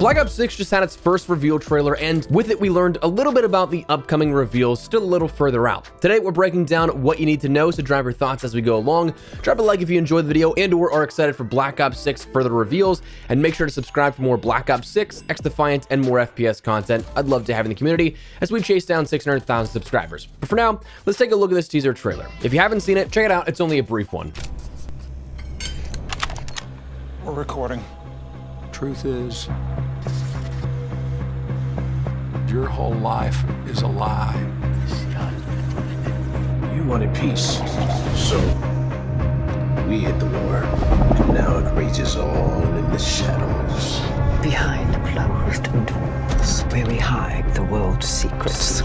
Black Ops 6 just had its first reveal trailer, and with it we learned a little bit about the upcoming reveals still a little further out. Today we're breaking down what you need to know, so drop your thoughts as we go along. Drop a like if you enjoyed the video and or are excited for Black Ops 6 further reveals, and make sure to subscribe for more Black Ops 6, X-Defiant, and more FPS content. I'd love to have in the community as we chase down 600,000 subscribers. But for now, let's take a look at this teaser trailer. If you haven't seen it, check it out. It's only a brief one. We're recording. Truth is, your whole life is a lie. You wanted peace, so we hit the war, and now it rages on in the shadows. Behind closed doors, where we hide the world's secrets.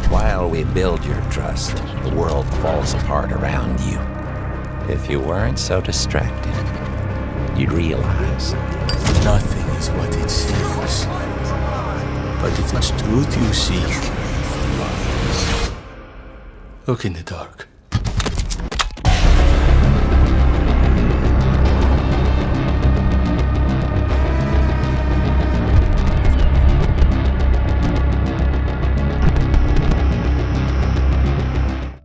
While we build your trust, the world falls apart around you. If you weren't so distracted, you'd realize Nothing is what it seems. But if it's truth you seek, look in the dark.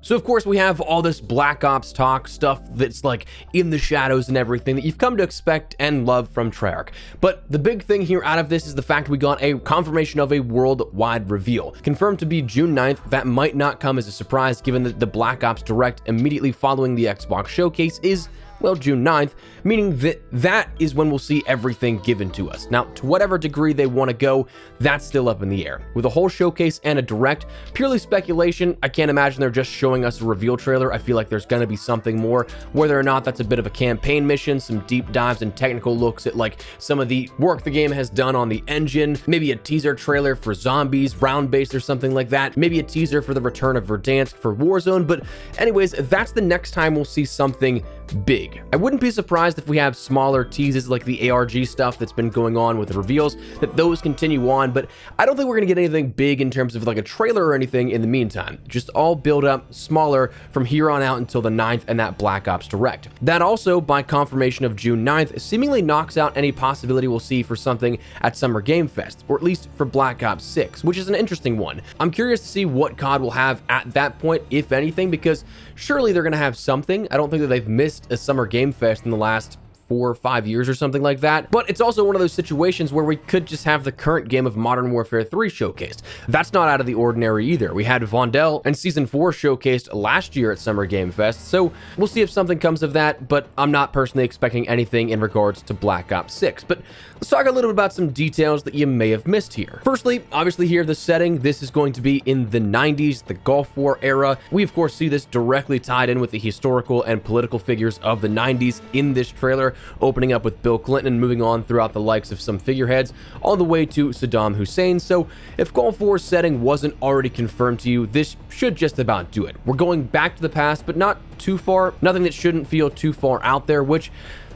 So of course we have all this Black Ops talk, stuff that's like in the shadows and everything that you've come to expect and love from Treyarch. But the big thing here out of this is the fact we got a confirmation of a worldwide reveal. Confirmed to be June 9th, that might not come as a surprise given that the Black Ops Direct immediately following the Xbox showcase is, well, June 9th, meaning that is when we'll see everything given to us. Now, to whatever degree they want to go, that's still up in the air. With a whole showcase and a direct, purely speculation, I can't imagine they're just showing us a reveal trailer. I feel like there's going to be something more, whether or not that's a bit of a campaign mission, some deep dives and technical looks at like some of the work the game has done on the engine, maybe a teaser trailer for zombies, round-based or something like that, maybe a teaser for the return of Verdansk for Warzone. But anyways, that's the next time we'll see something big. I wouldn't be surprised if we have smaller teases like the ARG stuff that's been going on with the reveals, that those continue on, but I don't think we're gonna get anything big in terms of like a trailer or anything in the meantime. Just all build up smaller from here on out until the 9th and that Black Ops Direct. That also, by confirmation of June 9th, seemingly knocks out any possibility we'll see for something at Summer Game Fest, or at least for Black Ops 6, which is an interesting one. I'm curious to see what COD will have at that point, if anything, because surely they're gonna have something. I don't think that they've missed a Summer Game Fest in the last 4 or 5 years or something like that. But it's also one of those situations where we could just have the current game of Modern Warfare 3 showcased. That's not out of the ordinary either. We had Vondel and Season 4 showcased last year at Summer Game Fest, so we'll see if something comes of that, but I'm not personally expecting anything in regards to Black Ops 6. But let's talk a little bit about some details that you may have missed here. Firstly, obviously here, the setting, this is going to be in the 90s, the Gulf War era. We of course see this directly tied in with the historical and political figures of the 90s in this trailer, opening up with Bill Clinton and moving on throughout the likes of some figureheads all the way to Saddam Hussein. So if Gulf War setting wasn't already confirmed to you, this should just about do it. We're going back to the past, but not too far. Nothing that shouldn't feel too far out there, which,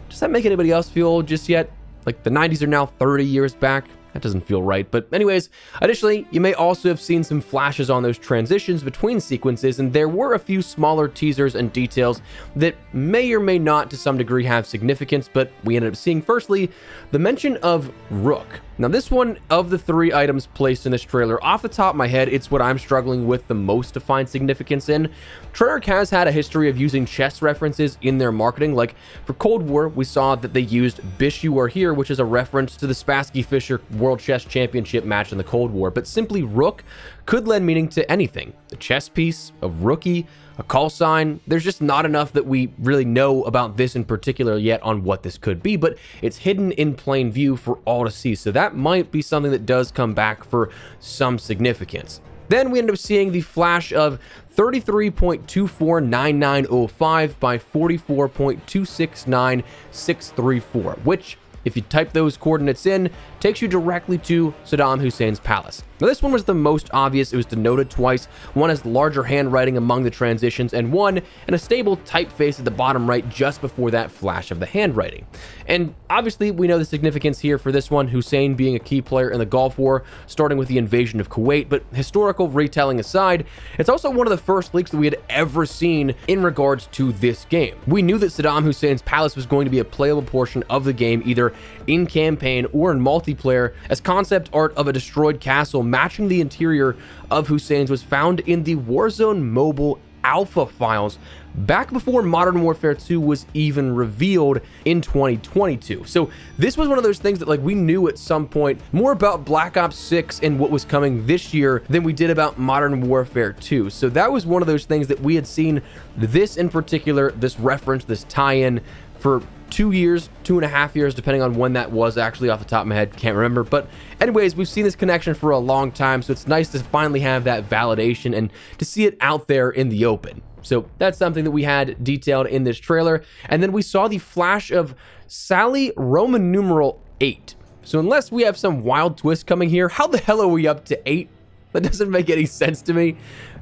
does that make anybody else feel old just yet? Like the 90s are now 30 years back? That doesn't feel right. But anyways, additionally, you may also have seen some flashes on those transitions between sequences, and there were a few smaller teasers and details that may or may not to some degree have significance, but we ended up seeing firstly the mention of Rook. Now this one, of the 3 items placed in this trailer, off the top of my head, it's what I'm struggling with the most to find significance in. Treyarch has had a history of using chess references in their marketing. Like for Cold War, we saw that they used Bish You Are Here, which is a reference to the Spassky Fischer World Chess Championship match in the Cold War, but simply Rook could lend meaning to anything. A chess piece, a rookie, a call sign. There's just not enough that we really know about this in particular yet on what this could be, but it's hidden in plain view for all to see. So that might be something that does come back for some significance. Then we end up seeing the flash of 33.249905 by 44.269634, which, if you type those coordinates in, takes you directly to Saddam Hussein's palace. Now this one was the most obvious. It was denoted twice. One has larger handwriting among the transitions, and one in a stable typeface at the bottom right just before that flash of the handwriting. And obviously we know the significance here for this one, Hussein being a key player in the Gulf War, starting with the invasion of Kuwait, but historical retelling aside, it's also one of the first leaks that we had ever seen in regards to this game. We knew that Saddam Hussein's palace was going to be a playable portion of the game, either either in campaign or in multiplayer, as concept art of a destroyed castle matching the interior of Hussein's was found in the Warzone mobile alpha files back before Modern Warfare 2 was even revealed in 2022. So this was one of those things that like we knew at some point more about Black Ops 6 and what was coming this year than we did about Modern Warfare 2. So that was one of those things that we had seen this in particular, this reference, this tie-in for 2 years, 2.5 years, depending on when that was actually off the top of my head, can't remember. But anyways, we've seen this connection for a long time, so it's nice to finally have that validation and to see it out there in the open. So that's something that we had detailed in this trailer. And then we saw the flash of Sally Roman numeral 8. So unless we have some wild twist coming here, how the hell are we up to 8? That doesn't make any sense to me.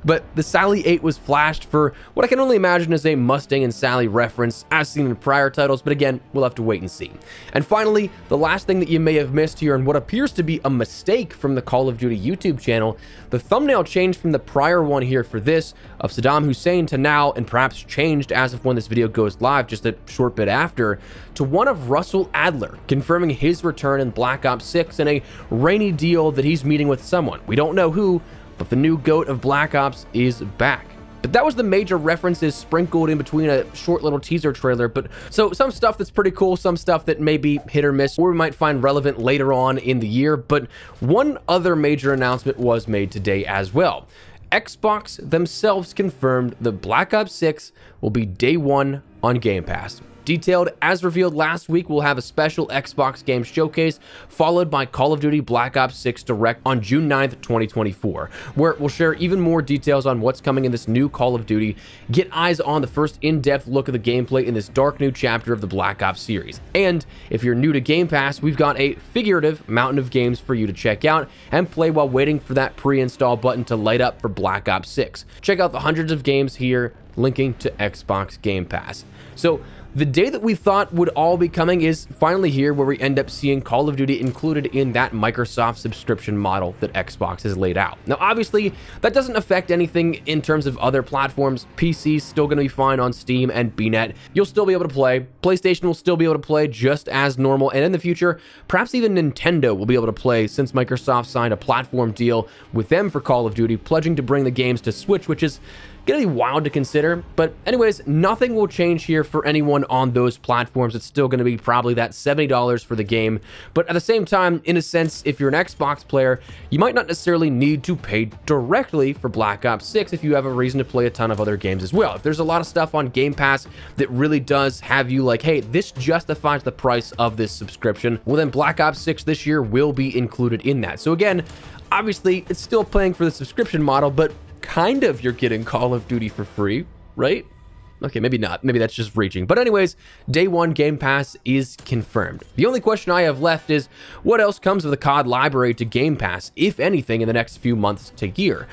But the Sally 8 was flashed for what I can only imagine is a Mustang and Sally reference as seen in prior titles, but again, we'll have to wait and see. And finally, the last thing that you may have missed here and what appears to be a mistake from the Call of Duty YouTube channel, the thumbnail changed from the prior one here for this of Saddam Hussein to now, and perhaps changed as of when this video goes live just a short bit after, to one of Russell Adler, confirming his return in Black Ops 6 and a rainy deal that he's meeting with someone. We don't know who, but the new GOAT of Black Ops is back. But that was the major references sprinkled in between a short little teaser trailer. But so some stuff that's pretty cool, some stuff that may be hit or miss, or we might find relevant later on in the year. But one other major announcement was made today as well. Xbox themselves confirmed that Black Ops 6 will be day one on Game Pass. Detailed as revealed last week, we'll have a special Xbox game showcase followed by Call of Duty Black Ops 6 Direct on June 9th, 2024, where we'll share even more details on what's coming in this new Call of Duty, get eyes on the first in-depth look of the gameplay in this dark new chapter of the Black Ops series. And if you're new to Game Pass, we've got a figurative mountain of games for you to check out and play while waiting for that pre-install button to light up for Black Ops 6. Check out the hundreds of games here linking to Xbox Game Pass. So the day that we thought would all be coming is finally here, where we end up seeing Call of Duty included in that Microsoft subscription model that Xbox has laid out. Now, obviously, that doesn't affect anything in terms of other platforms. PC's still going to be fine on Steam and BNet. You'll still be able to play. PlayStation will still be able to play just as normal. And in the future, perhaps even Nintendo will be able to play, since Microsoft signed a platform deal with them for Call of Duty, pledging to bring the games to Switch, which is gonna be wild to consider. But anyways, nothing will change here for anyone on those platforms. It's still gonna be probably that $70 for the game. But at the same time, in a sense, if you're an Xbox player, you might not necessarily need to pay directly for Black Ops 6 if you have a reason to play a ton of other games as well. If there's a lot of stuff on Game Pass that really does have you like, hey, this justifies the price of this subscription, well then Black Ops 6 this year will be included in that. So again, obviously it's still paying for the subscription model, but kind of you're getting Call of Duty for free, right? Okay, maybe not. Maybe that's just reaching. But anyways, day one Game Pass is confirmed. The only question I have left is what else comes with the COD library to Game Pass, if anything, in the next few months to year.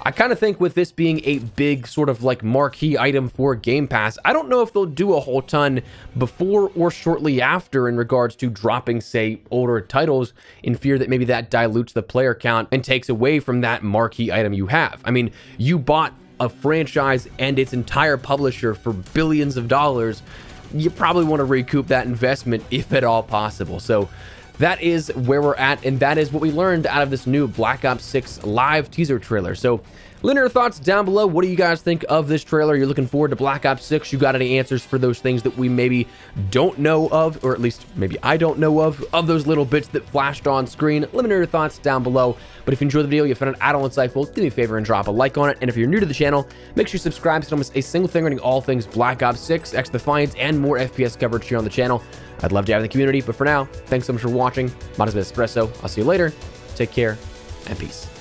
I kind of think with this being a big sort of like marquee item for Game Pass, I don't know if they'll do a whole ton before or shortly after in regards to dropping, say, older titles, in fear that maybe that dilutes the player count and takes away from that marquee item you have. I mean, you bought a franchise and its entire publisher for billions of dollars. You probably want to recoup that investment if at all possible. So that is where we're at, and that is what we learned out of this new Black Ops 6 live teaser trailer. So let me know your thoughts down below. What do you guys think of this trailer? You're looking forward to Black Ops 6? You got any answers for those things that we maybe don't know of, or at least maybe I don't know of those little bits that flashed on screen? Let me know your thoughts down below. But if you enjoyed the video, you found it at all insightful, do me a favor and drop a like on it. And if you're new to the channel, make sure you subscribe so you don't miss a single thing regarding all things Black Ops 6, X Defiance, and more FPS coverage here on the channel. I'd love to have in the community, but for now, thanks so much for watching. My name is Espresso. I'll see you later. Take care, and peace.